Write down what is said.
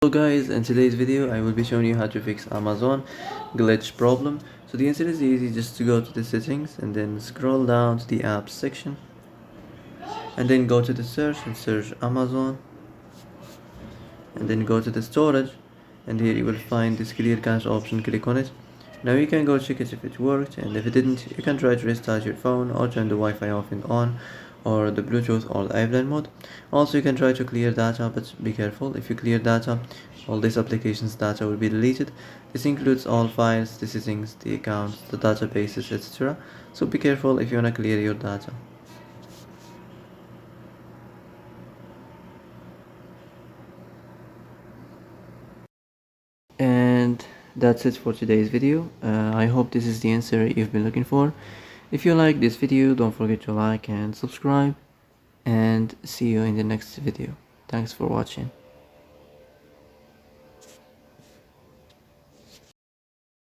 Hello guys, in today's video I will be showing you how to fix Amazon glitch problem. So the answer is easy, just to go to the settings and then scroll down to the apps section and then go to the search and search Amazon and then go to the storage, and here you will find this clear cache option. Click on it. Now you can go check it if it worked, and if it didn't you can try to restart your phone or turn the Wi-Fi off and on, or the Bluetooth or the airplane mode. Also you can try to clear data, but be careful. If you clear data, all this application's data will be deleted. This includes all files, the settings, the accounts, the databases, etc. So be careful if you want to clear your data. And that's it for today's video. I hope this is the answer you've been looking for. If you like this video, don't forget to like and subscribe, and see you in the next video. Thanks for watching.